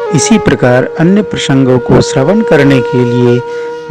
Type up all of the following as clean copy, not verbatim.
इसी प्रकार अन्य प्रसंगों को श्रवण करने के लिए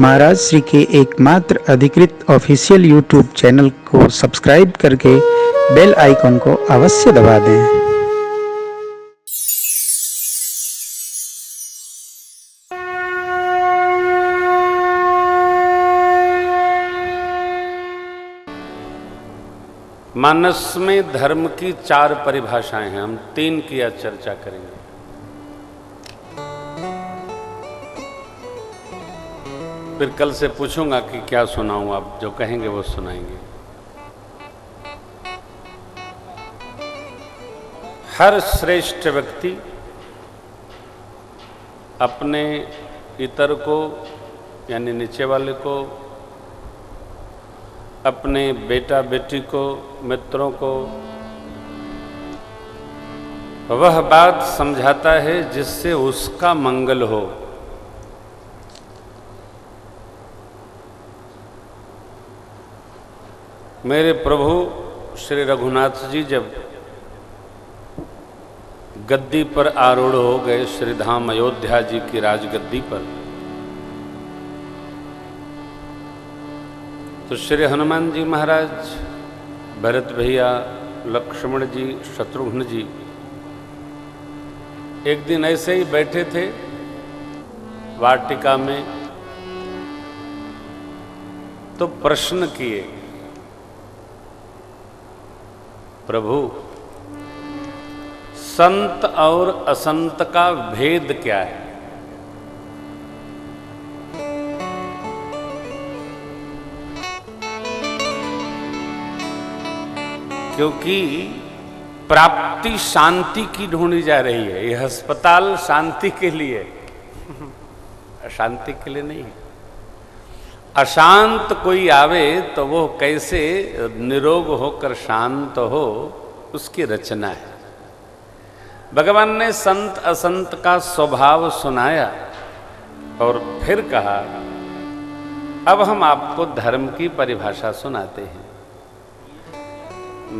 महाराज श्री के एकमात्र अधिकृत ऑफिशियल यूट्यूब चैनल को सब्सक्राइब करके बेल आइकन को अवश्य दबा दें। मानस में धर्म की 4 परिभाषाएं हैं, हम 3 की आज चर्चा करेंगे। फिर कल से पूछूंगा कि क्या सुनाऊं, आप जो कहेंगे वो सुनाएंगे। हर श्रेष्ठ व्यक्ति अपने इतर को यानी नीचे वाले को, अपने बेटा बेटी को, मित्रों को वह बात समझाता है जिससे उसका मंगल हो। मेरे प्रभु श्री रघुनाथ जी जब गद्दी पर आरूढ़ हो गए, श्री धाम अयोध्या जी की राजगद्दी पर, तो श्री हनुमान जी महाराज, भरत भैया, लक्ष्मण जी, शत्रुघ्न जी एक दिन ऐसे ही बैठे थे वाटिका में, तो प्रश्न किए, प्रभु संत और असंत का भेद क्या है? क्योंकि प्राप्ति शांति की ढूंढी जा रही है। यह अस्पताल शांति के लिए, अशांति के लिए नहीं। अशांत कोई आवे तो वो कैसे निरोग होकर शांत हो, उसकी रचना है। भगवान ने संत असंत का स्वभाव सुनाया और फिर कहा, अब हम आपको धर्म की परिभाषा सुनाते हैं।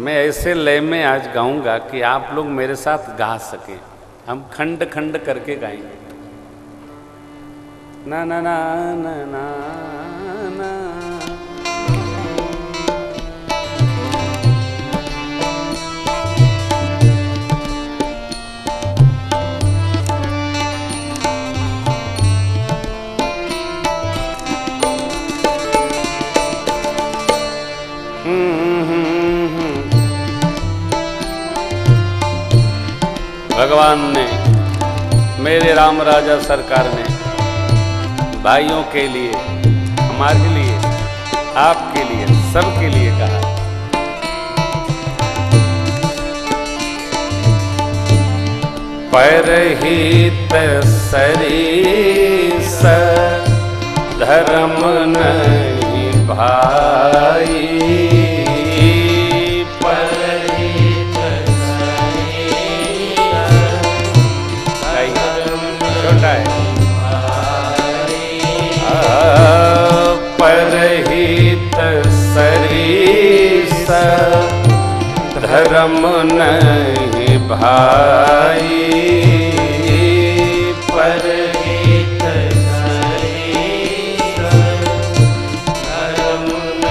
मैं ऐसे लय में आज गाऊंगा कि आप लोग मेरे साथ गा सकें। हम खंड खंड करके गाएंगे। ना ना ना ना ना ना। भगवान ने, मेरे राम राजा सरकार ने भाइयों के लिए, हमारे लिए, आपके लिए, सबके लिए कहा, परहित सरीस धर्म नहीं भाई। परहित सरीस धर्म नहीं भाई। परहित सरीस धर्म नहीं भाई।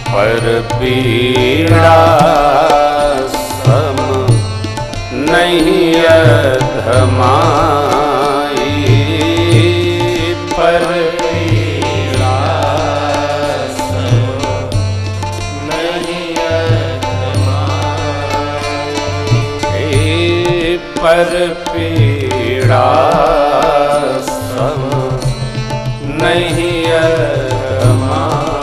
पर पीड़ा सम नहीं अधमाई। पर पीड़ा सम नहीं अधमाई। पर पीड़ा सम नहीं अधमाई।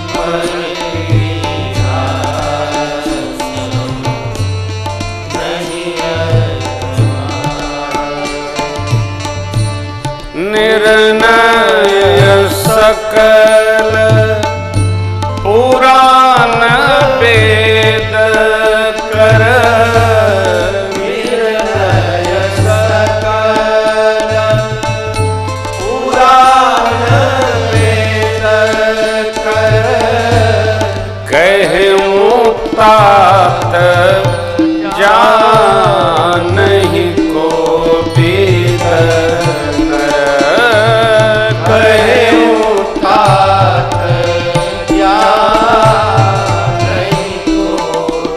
पर निर्णय सकल पुराण वेद कर। निर्णय तात जानहि को बीतन कहे तात जानहि को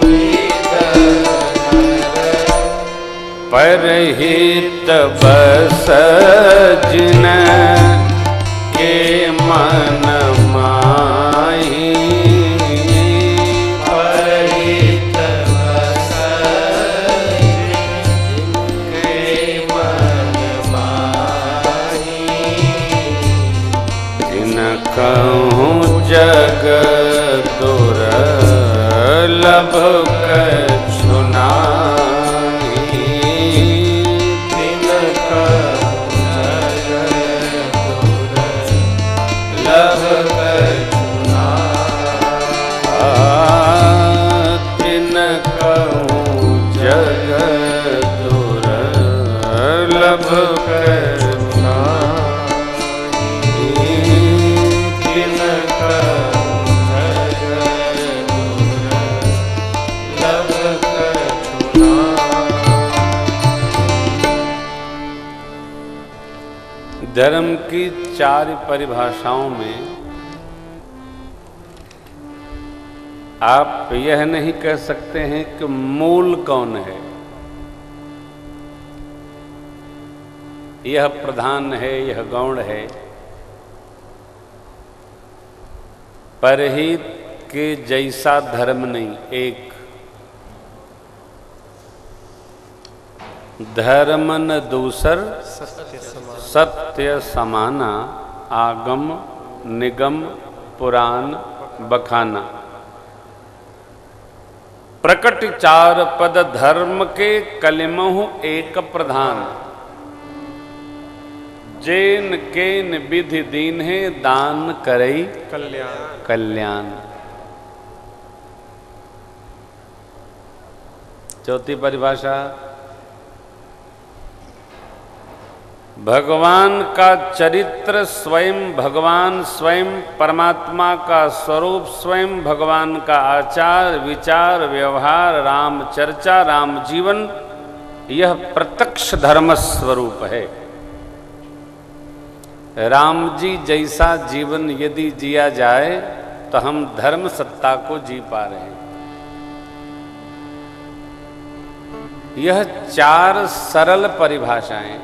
बीतन परहित बस जिन के मन माही परहित बस जिनके मन माही जिनकहु जग दुर्लभ कछु नाहि तिनकहु जग दुर्लभ कछु नाहि तिनकहु जग दुर्लभ कछु नाहि तिनकहु जग दुर्लभ कछु नाहि। धर्म की 4 परिभाषाओं में आप यह नहीं कह सकते हैं कि मूल कौन है, यह प्रधान है, यह गौण है। परहित के जैसा धर्म नहीं, एक धर्म न दूसर सत्य समाना आगम निगम पुराण बखाना। प्रकट 4 पद धर्म के कलिमहु एक प्रधान जेन केन विधि दीन है दान करई कल्याण। चौथी परिभाषा भगवान का चरित्र स्वयं भगवान स्वयं, परमात्मा का स्वरूप स्वयं, भगवान का आचार विचार व्यवहार, राम चर्चा राम जीवन, यह प्रत्यक्ष धर्म स्वरूप है। राम जी जैसा जीवन यदि जिया जाए तो हम धर्म सत्ता को जी पा रहे हैं। यह 4 सरल परिभाषाएं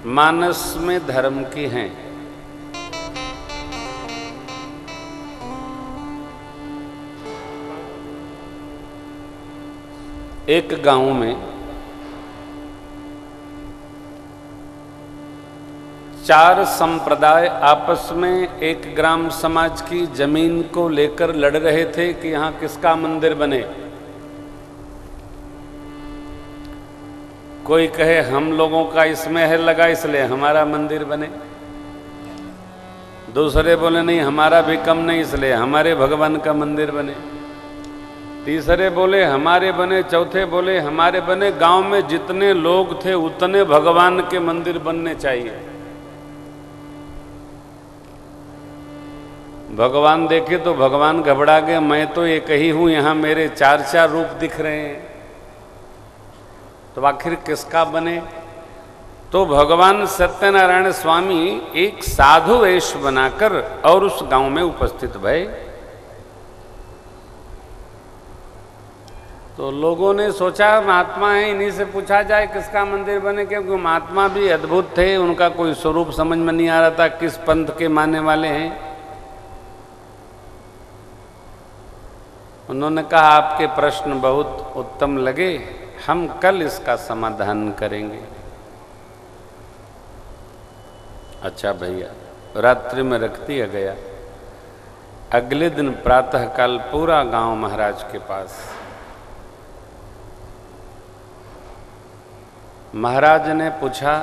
मानस में धर्म की हैं। एक गांव में 4 संप्रदाय आपस में एक ग्राम समाज की जमीन को लेकर लड़ रहे थे कि यहां किसका मंदिर बने। कोई कहे हम लोगों का इसमें है लगा इसलिए हमारा मंदिर बने, दूसरे बोले नहीं हमारा भी कम नहीं इसलिए हमारे भगवान का मंदिर बने, तीसरे बोले हमारे बने, चौथे बोले हमारे बने। गांव में जितने लोग थे उतने भगवान के मंदिर बनने चाहिए। भगवान देखे तो भगवान घबरा गए, मैं तो एक ही हूं, यहां मेरे 4 रूप दिख रहे हैं, तो आखिर किसका बने। तो भगवान सत्यनारायण स्वामी एक साधु वेश बनाकर और उस गांव में उपस्थित भये। तो लोगों ने सोचा महात्मा है, इन्हीं से पूछा जाए किसका मंदिर बने, क्योंकि महात्मा भी अद्भुत थे, उनका कोई स्वरूप समझ में नहीं आ रहा था किस पंथ के मानने वाले हैं। उन्होंने कहा आपके प्रश्न बहुत उत्तम लगे, हम कल इसका समाधान करेंगे। अच्छा भैया, रात्रि में रख दिया गया। अगले दिन प्रातःकाल पूरा गांव महाराज के पास। महाराज ने पूछा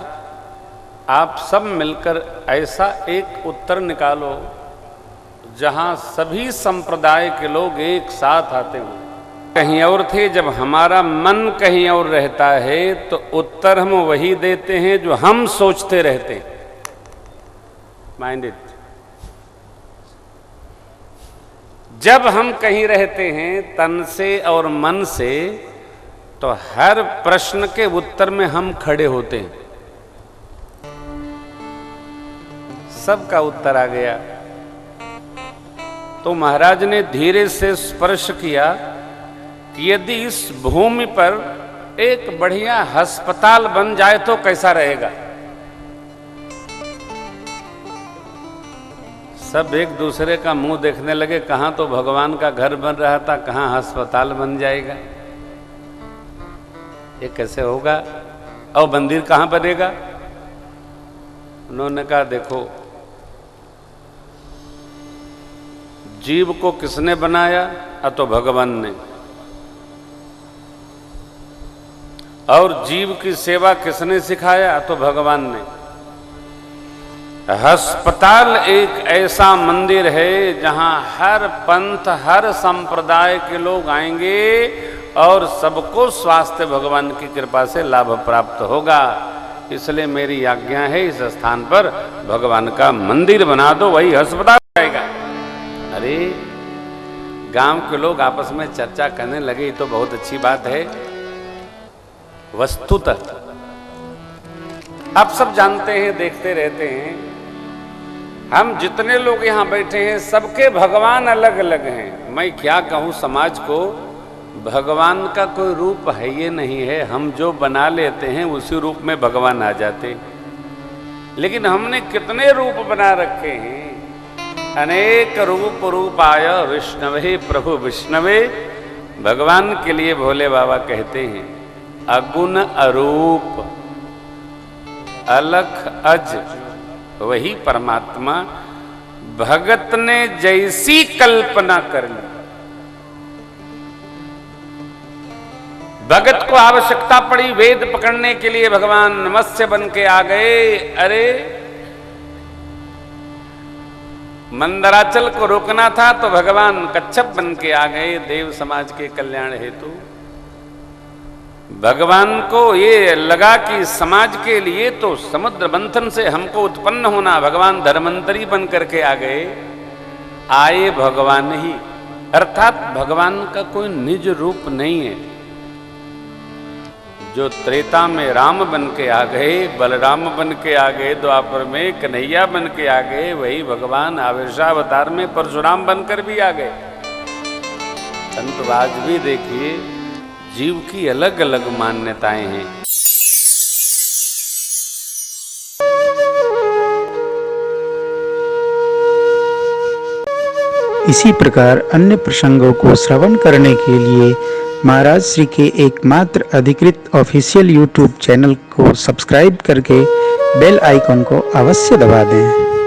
आप सब मिलकर ऐसा एक उत्तर निकालो जहां सभी संप्रदाय के लोग एक साथ आते हों। कहीं और थे, जब हमारा मन कहीं और रहता है तो उत्तर हम वही देते हैं जो हम सोचते रहते हैं। Mind it. जब हम कहीं रहते हैं तन से और मन से, तो हर प्रश्न के उत्तर में हम खड़े होते हैं। सबका उत्तर आ गया। तो महाराज ने धीरे से स्पर्श किया कि यदि इस भूमि पर एक बढ़िया अस्पताल बन जाए तो कैसा रहेगा। सब एक दूसरे का मुंह देखने लगे, कहां तो भगवान का घर बन रहा था, कहां अस्पताल बन जाएगा, ये कैसे होगा, और मंदिर कहां बनेगा। उन्होंने कहा देखो, जीव को किसने बनाया, तो भगवान ने, और जीव की सेवा किसने सिखाया, तो भगवान ने। अस्पताल एक ऐसा मंदिर है जहां हर पंथ हर संप्रदाय के लोग आएंगे और सबको स्वास्थ्य भगवान की कृपा से लाभ प्राप्त होगा। इसलिए मेरी आज्ञा है, इस स्थान पर भगवान का मंदिर बना दो, वही अस्पताल आएगा। अरे गांव के लोग आपस में चर्चा करने लगे, ये तो बहुत अच्छी बात है। वस्तुतः आप सब जानते हैं, देखते रहते हैं, हम जितने लोग यहाँ बैठे हैं सबके भगवान अलग अलग हैं। मैं क्या कहूँ समाज को, भगवान का कोई रूप है ये नहीं है, हम जो बना लेते हैं उसी रूप में भगवान आ जाते। लेकिन हमने कितने रूप बना रखे हैं। अनेक रूप रूपाय विष्णवे प्रभु विष्णवे। भगवान के लिए भोले बाबा कहते हैं अगुण अरूप अलख अज वही परमात्मा। भगत ने जैसी कल्पना कर ली, भगत को आवश्यकता पड़ी वेद पकड़ने के लिए, भगवान मत्स्य बन के आ गए। अरे मंदराचल को रोकना था तो भगवान कच्छप बन के आ गए देव समाज के कल्याण हेतु। भगवान को ये लगा कि समाज के लिए तो समुद्र मंथन से हमको उत्पन्न होना, भगवान धर्मंतरी बन करके आ गए। आए भगवान ही, अर्थात भगवान का कोई निज रूप नहीं है। जो त्रेता में राम बन के आ गए, बलराम बन के आ गए, द्वापर में कन्हैया बन के आ गए, वही भगवान आवेशावतार में परशुराम बनकर भी आ गए। संत आज भी देखिए, जीव की अलग अलग मान्यताएं हैं। इसी प्रकार अन्य प्रसंगों को श्रवण करने के लिए महाराज श्री के एकमात्र अधिकृत ऑफिशियल यूट्यूब चैनल को सब्सक्राइब करके बेल आइकॉन को अवश्य दबा दें।